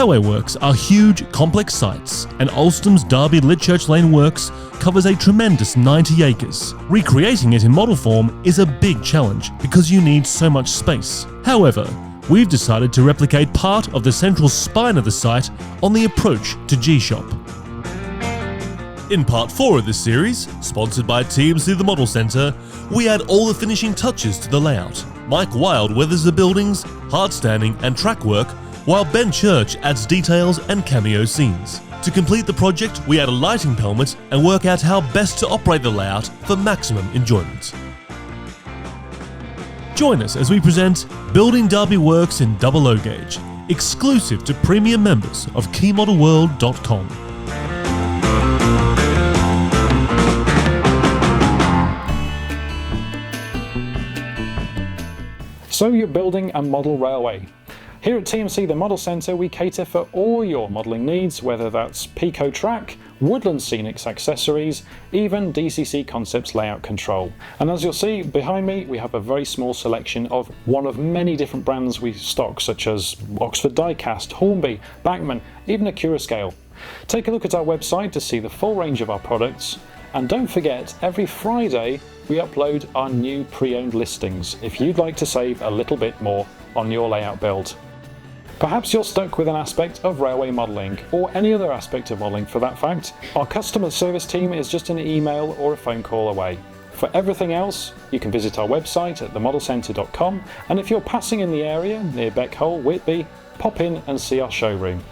Railway works are huge, complex sites, and Alstom's Derby Litchurch Lane Works covers a tremendous 90 acres. Recreating it in model form is a big challenge because you need so much space. However, we've decided to replicate part of the central spine of the site on the approach to G-Shop. In part 4 of this series, sponsored by TMC The Model Centre, we add all the finishing touches to the layout. Mike Wilde weathers the buildings, hardstanding and track work, while Ben Church adds details and cameo scenes. To complete the project, we add a lighting pelmet and work out how best to operate the layout for maximum enjoyment. Join us as we present Building Derby Works in 00 gauge, exclusive to premium members of KeyModelWorld.com. So you're building a model railway. Here at TMC The Model Centre we cater for all your modelling needs, whether that's Pico track, Woodland Scenics accessories, even DCC Concepts layout control. And as you'll see behind me, we have a very small selection of one of many different brands we stock, such as Oxford Diecast, Hornby, Bachmann, even Acura Scale. Take a look at our website to see the full range of our products. And don't forget, every Friday we upload our new pre-owned listings if you'd like to save a little bit more on your layout build. Perhaps you're stuck with an aspect of railway modelling, or any other aspect of modelling for that fact. Our customer service team is just an email or a phone call away. For everything else, you can visit our website at themodelcentre.com, and if you're passing in the area near Beckhole, Whitby, pop in and see our showroom.